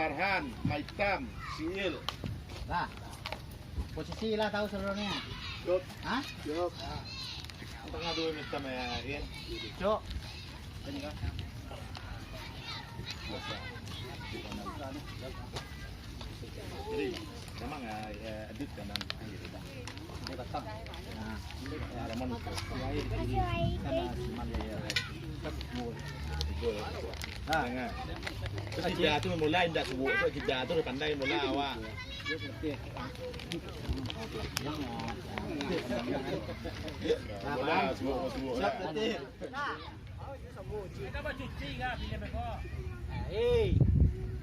Farhan, Maitam, Siil. Lah. Posisi lah tahu seluruhnya. Yup. Hah? Yup. Tengah dua Maitam ya, Ian. Cok. Jadi memang edit kanan gitu dah. Ini datang. Nah, ini Ramon itu. Karena cuman ya gol. Nah, terus Jeda tu memulai tidak sebut tu Jeda tu pandai mula awak. Nah, sebut. Kita mau cuci kan pilih mereka.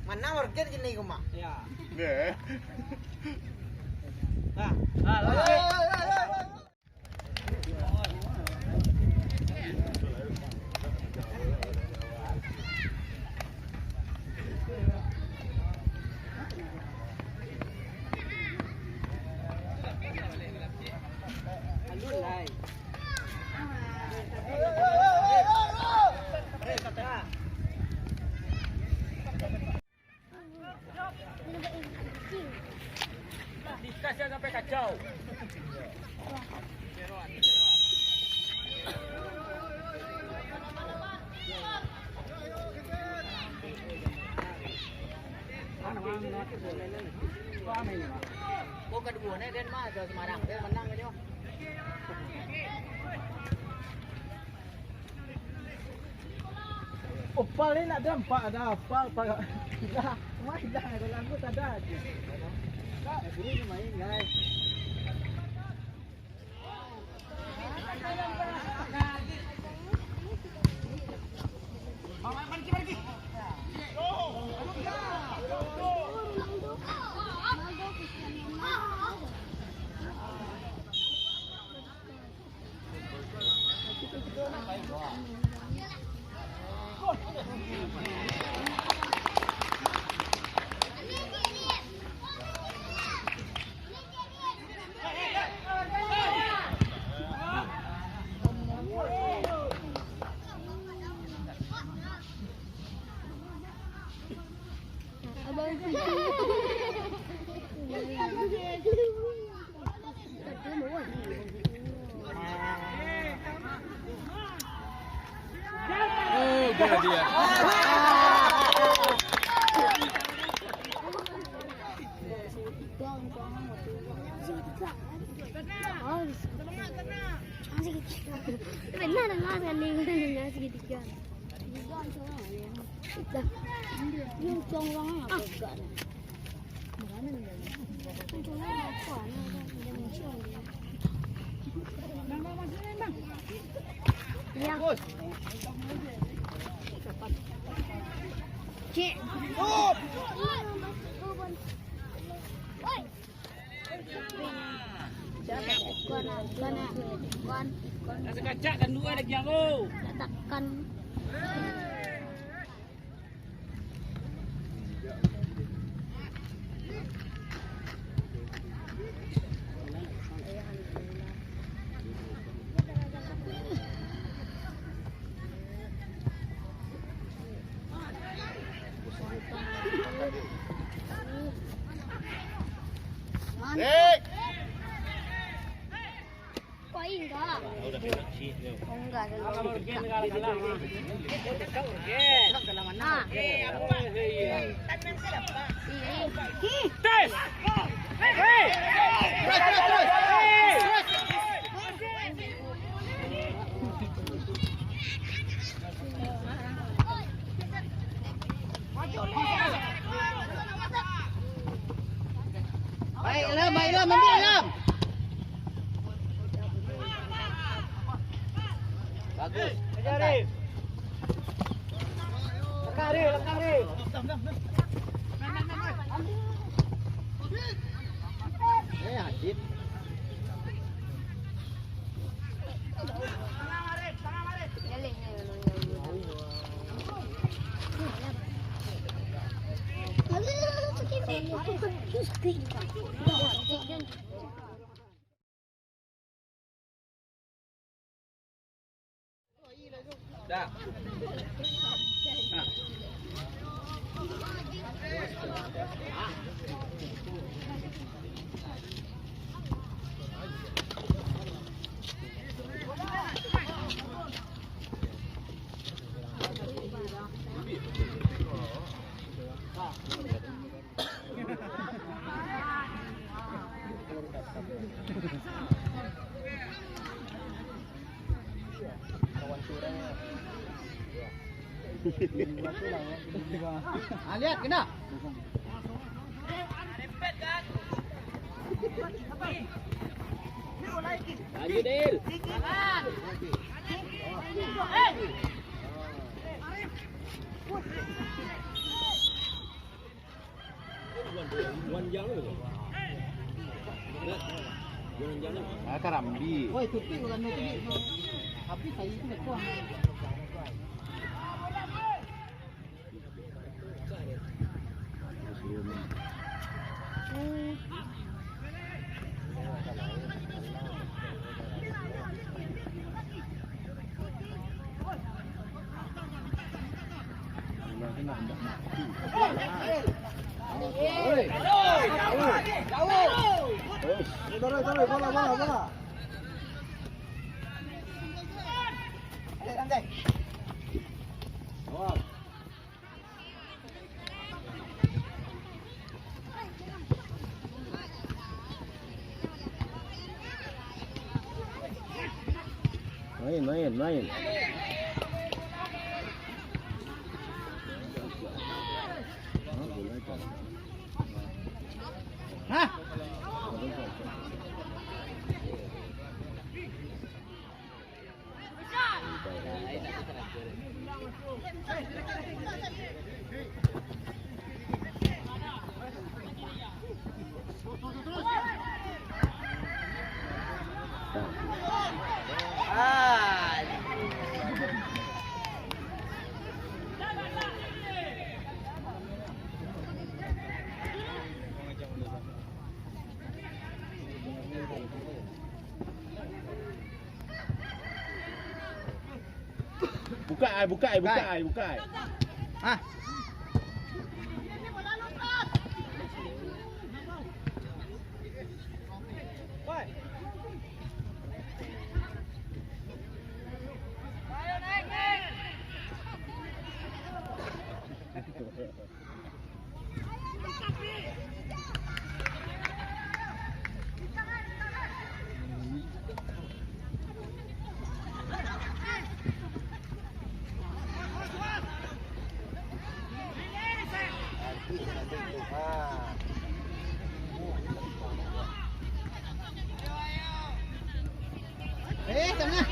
Mana market gini kau mak? Ya. Deh. Dikasih sampai kacau. Kau kedua ni dan mah ke Semarang dia menang ke dia. Opal ni nak dampak ada opal pada. Dah, main dah dalam aku tak ada. Tak, ini main guys. Oh, dia. Benar dengar sekali dengar segitiga. Yung cong orang apa enggak? Mana ni? Cong apa? Dia muncul. Bang, bang. Ya. Cik. Oh. Oi. Kuan. Nak sekacak kan dua lagi aku. Takkan. Dek. Kau enggak? Udah berak sih. Oh, enggak. Kalau urgen kalah mah. Kita urgen. Dalam mana? Ah. Aku mah. Tes. Hei. Baiklah, mandi alam. Bagus. Cari. Lekari. Hadid. Dah. Lihat kena. Laju Del. Karambi. Woi, tupi bukan mau tupi. Tapi saya itu kuat. Taruh, bola. Santai. Wow. Main. Hah? Buka. Hah? Tengah.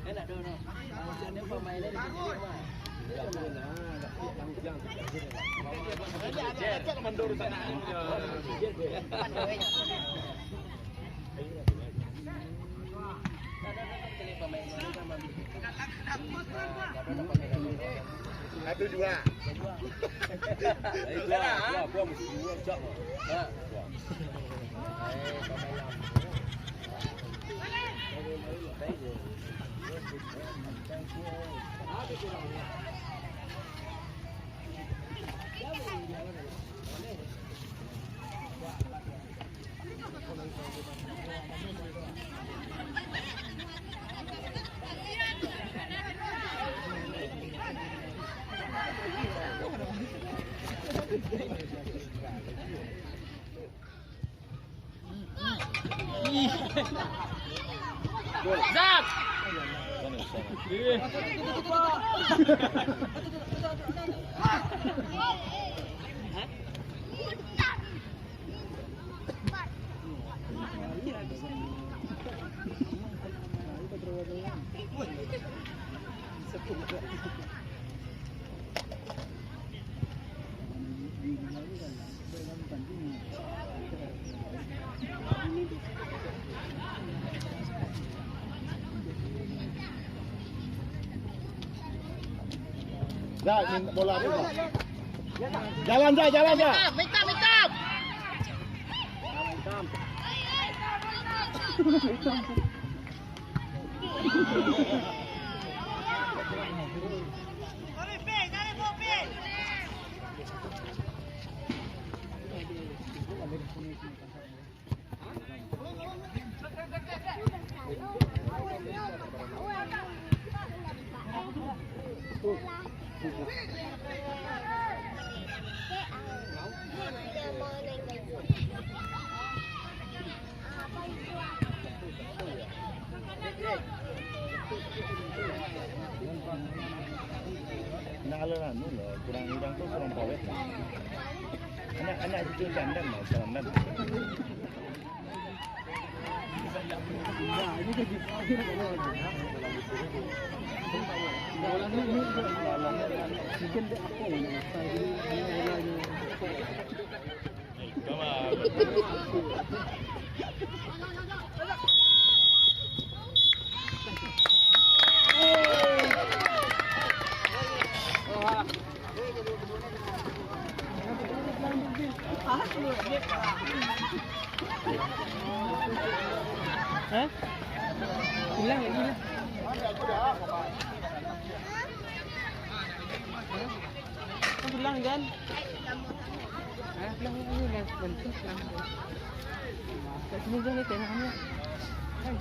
Enak dulu. Dia pemain dia Ada juga. Gua mesti dua jam. Zak. Dah, bola apa? Jalan je, jalan je. Minta, minta. Nakalaan mo, kurang hidang to, kurang pawit. Anak itu dandan lah, dandan. Hah? Hilang lagi lah. Kan hilang kan? Hah? Hilang ini kan bentuk hilang. Kat sini je ni tengoknya. Hai.